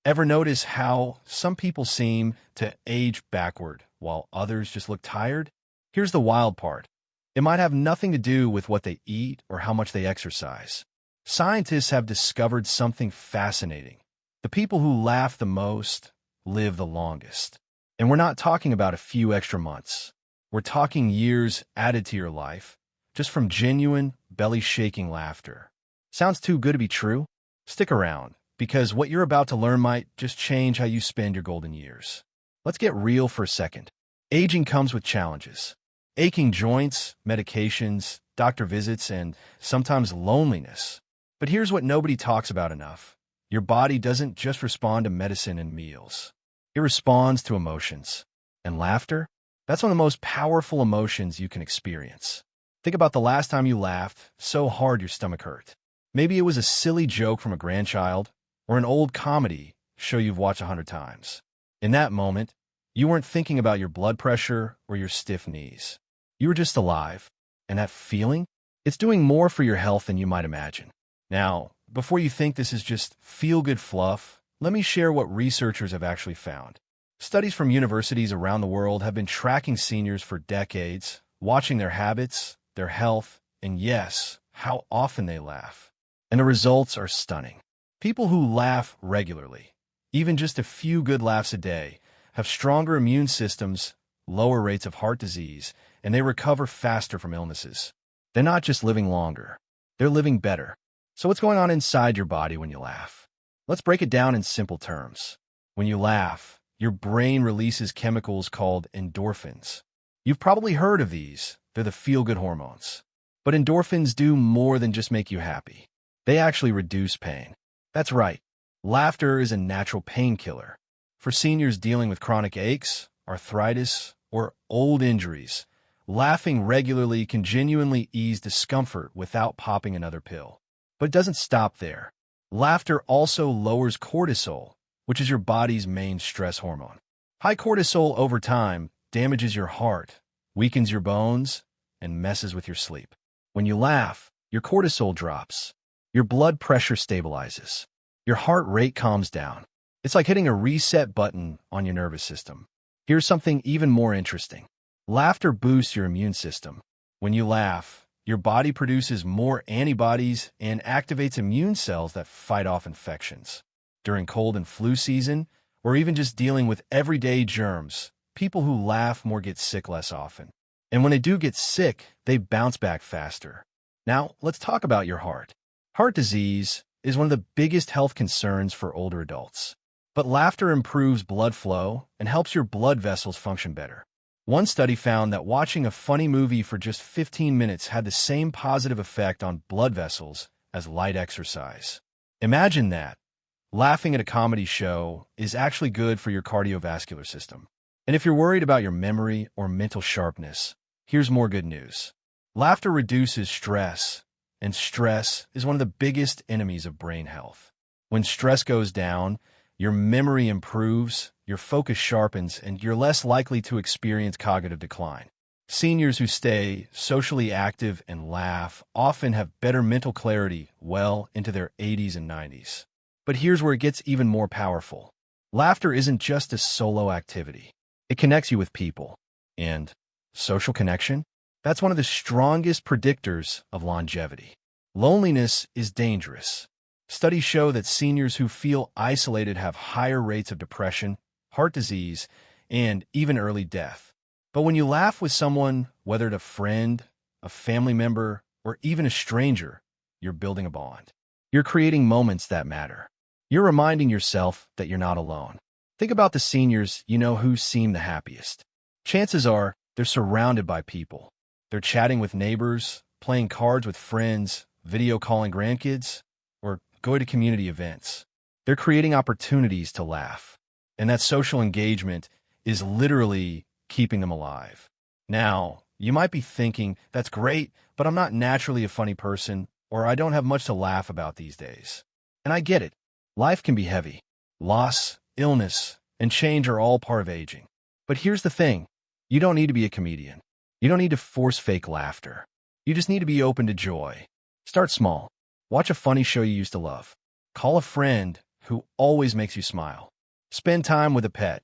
Ever notice how some people seem to age backward while others just look tired? Here's the wild part. It might have nothing to do with what they eat or how much they exercise. Scientists have discovered something fascinating. The people who laugh the most live the longest. And we're not talking about a few extra months. We're talking years added to your life, just from genuine, belly-shaking laughter. Sounds too good to be true? Stick around, because what you're about to learn might just change how you spend your golden years. Let's get real for a second. Aging comes with challenges. Aching joints, medications, doctor visits, and sometimes loneliness. But here's what nobody talks about enough. Your body doesn't just respond to medicine and meals. It responds to emotions. And laughter? That's one of the most powerful emotions you can experience. Think about the last time you laughed so hard your stomach hurt. Maybe it was a silly joke from a grandchild or an old comedy show you've watched 100 times. In that moment, you weren't thinking about your blood pressure or your stiff knees. You were just alive. And that feeling? It's doing more for your health than you might imagine. Now, before you think this is just feel-good fluff, let me share what researchers have actually found. Studies from universities around the world have been tracking seniors for decades, watching their habits, their health, and yes, how often they laugh. And the results are stunning. People who laugh regularly, even just a few good laughs a day, have stronger immune systems, lower rates of heart disease, and they recover faster from illnesses. They're not just living longer, they're living better. So what's going on inside your body when you laugh? Let's break it down in simple terms. When you laugh, your brain releases chemicals called endorphins. You've probably heard of these. They're the feel-good hormones. But endorphins do more than just make you happy. They actually reduce pain. That's right. Laughter is a natural painkiller. For seniors dealing with chronic aches, arthritis, or old injuries, laughing regularly can genuinely ease discomfort without popping another pill. But it doesn't stop there. Laughter also lowers cortisol, which is your body's main stress hormone. High cortisol over time damages your heart, weakens your bones, and messes with your sleep. When you laugh, your cortisol drops. Your blood pressure stabilizes. Your heart rate calms down. It's like hitting a reset button on your nervous system. Here's something even more interesting. Laughter boosts your immune system. When you laugh, your body produces more antibodies and activates immune cells that fight off infections. During cold and flu season, or even just dealing with everyday germs, people who laugh more get sick less often. And when they do get sick, they bounce back faster. Now, let's talk about your heart. Heart disease is one of the biggest health concerns for older adults. But laughter improves blood flow and helps your blood vessels function better. One study found that watching a funny movie for just 15 minutes had the same positive effect on blood vessels as light exercise. Imagine that. Laughing at a comedy show is actually good for your cardiovascular system. And if you're worried about your memory or mental sharpness, here's more good news. Laughter reduces stress, and stress is one of the biggest enemies of brain health. When stress goes down, your memory improves, your focus sharpens, and you're less likely to experience cognitive decline. Seniors who stay socially active and laugh often have better mental clarity well into their 80s and 90s. But here's where it gets even more powerful. Laughter isn't just a solo activity. It connects you with people. And social connection? That's one of the strongest predictors of longevity. Loneliness is dangerous. Studies show that seniors who feel isolated have higher rates of depression, heart disease, and even early death. But when you laugh with someone, whether it's a friend, a family member, or even a stranger, you're building a bond. You're creating moments that matter. You're reminding yourself that you're not alone. Think about the seniors you know who seem the happiest. Chances are they're surrounded by people. They're chatting with neighbors, playing cards with friends, video calling grandkids, or going to community events. They're creating opportunities to laugh. And that social engagement is literally keeping them alive. Now, you might be thinking, that's great, but I'm not naturally a funny person, or I don't have much to laugh about these days. And I get it. Life can be heavy. Loss, illness, and change are all part of aging. But here's the thing. You don't need to be a comedian. You don't need to force fake laughter. You just need to be open to joy. Start small. Watch a funny show you used to love. Call a friend who always makes you smile. Spend time with a pet.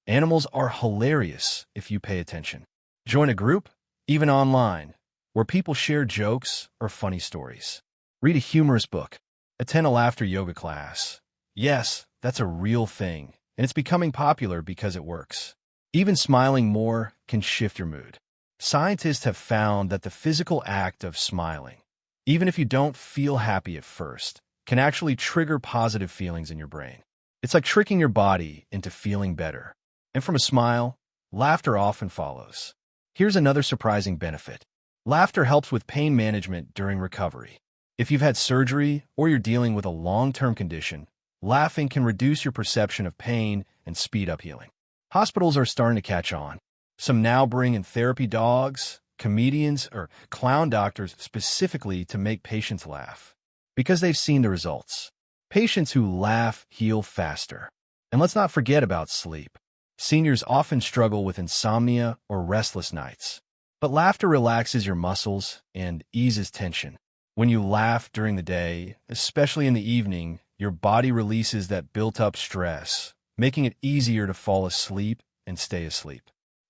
Animals are hilarious if you pay attention. Join a group, even online, where people share jokes or funny stories. Read a humorous book. Attend a laughter yoga class. Yes, that's a real thing, and it's becoming popular because it works. Even smiling more can shift your mood. Scientists have found that the physical act of smiling, even if you don't feel happy at first, can actually trigger positive feelings in your brain. It's like tricking your body into feeling better. And from a smile, laughter often follows. Here's another surprising benefit. Laughter helps with pain management during recovery. If you've had surgery or you're dealing with a long-term condition, laughing can reduce your perception of pain and speed up healing. Hospitals are starting to catch on. Some now bring in therapy dogs, comedians, or clown doctors specifically to make patients laugh, because they've seen the results. Patients who laugh heal faster. And let's not forget about sleep. Seniors often struggle with insomnia or restless nights. But laughter relaxes your muscles and eases tension. When you laugh during the day, especially in the evening, your body releases that built-up stress, making it easier to fall asleep and stay asleep.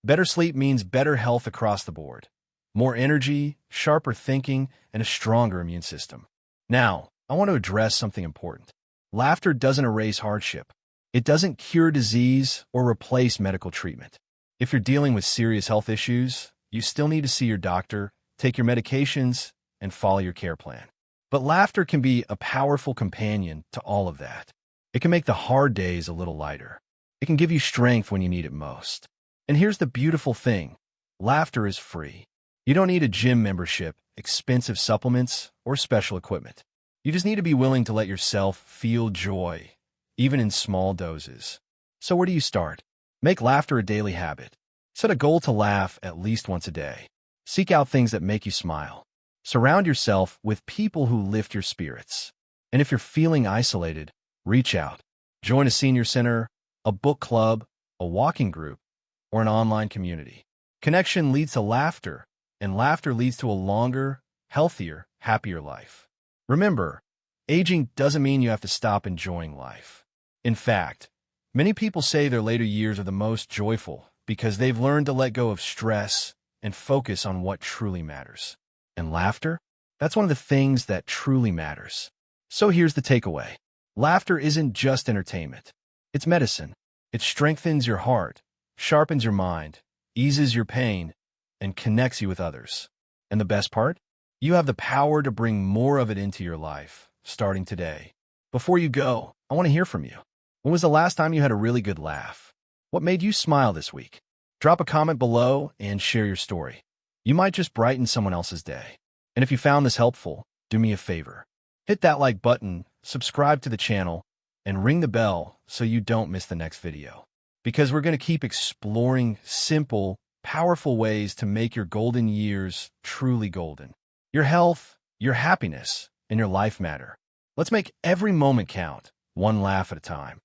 Better sleep means better health across the board. More energy, sharper thinking, and a stronger immune system. Now, I want to address something important. Laughter doesn't erase hardship. It doesn't cure disease or replace medical treatment. If you're dealing with serious health issues, you still need to see your doctor, take your medications, and follow your care plan. But laughter can be a powerful companion to all of that. It can make the hard days a little lighter. It can give you strength when you need it most. And here's the beautiful thing. Laughter is free. You don't need a gym membership, expensive supplements, or special equipment. You just need to be willing to let yourself feel joy, even in small doses. So where do you start? Make laughter a daily habit. Set a goal to laugh at least once a day. Seek out things that make you smile. Surround yourself with people who lift your spirits. And if you're feeling isolated, reach out. Join a senior center, a book club, a walking group, or an online community. Connection leads to laughter, and laughter leads to a longer, healthier, happier life. Remember, aging doesn't mean you have to stop enjoying life. In fact, many people say their later years are the most joyful because they've learned to let go of stress and focus on what truly matters. And laughter? That's one of the things that truly matters. So here's the takeaway. Laughter isn't just entertainment. It's medicine. It strengthens your heart, sharpens your mind, eases your pain, and connects you with others. And the best part? You have the power to bring more of it into your life, starting today. Before you go, I want to hear from you. When was the last time you had a really good laugh? What made you smile this week? Drop a comment below and share your story. You might just brighten someone else's day. And if you found this helpful, do me a favor. Hit that like button, subscribe to the channel, and ring the bell so you don't miss the next video. Because we're going to keep exploring simple, powerful ways to make your golden years truly golden. Your health, your happiness, and your life matter. Let's make every moment count, one laugh at a time.